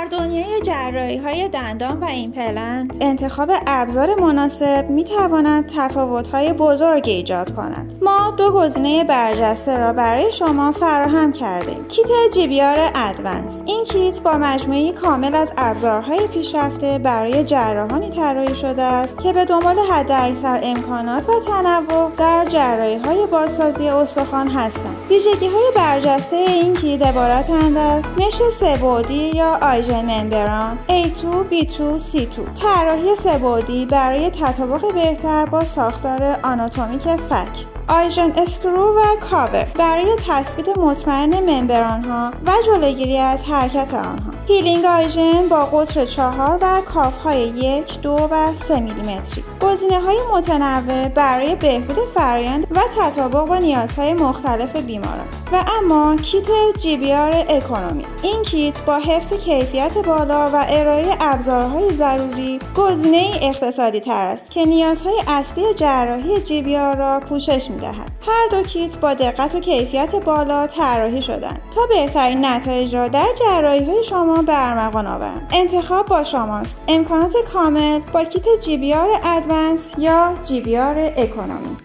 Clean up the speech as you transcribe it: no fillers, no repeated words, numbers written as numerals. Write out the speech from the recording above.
در دنیای جراحی‌های دندان و ایمپلنت، انتخاب ابزار مناسب می‌تواند تفاوت‌های بزرگی ایجاد کند. ما دو گزینه برجسته را برای شما فراهم کردیم. کیت GBR ادوانس. این کیت با مجموعه‌ای کامل از ابزارهای پیشرفته برای جراحانی طراحی شده است که به دنبال حداکثر امکانات و تنوع در جراحی‌های بازسازی استخوان هستند. ویژگی‌های برجسته این کیت عبارتند از مش سه‌بعدی یا آیژن ممبران A2 B2 C2، طراحی سه‌بعدی برای تطابق بهتر با ساختار آناتومیک فک، آیژن اسکرو و کاور برای تثبیت مطمئن ممبران ها و جلوگیری از حرکت آنها، هیلینگ آیژن با قطر 4 و کافهای 1، 2 و 3 میلیمتری. گزینه‌های متنوع برای بهبود فرآیند و تطابق با نیازهای مختلف بیماران. و اما کیت GBR اکونومی. این کیت با حفظ کیفیت بالا و ارائه ابزارهای ضروری گزینه‌ای اقتصادی تر است که نیازهای اصلی جراحی GBR را پوشش می‌دهد. هر دو کیت با دقت و کیفیت بالا طراحی شدند تا بهترین نتایج را در جراحی‌های شما به ارمغان آورند. انتخاب با شماست. امکانات کامل با کیت GBR ادوانس یا GBR اکونومی.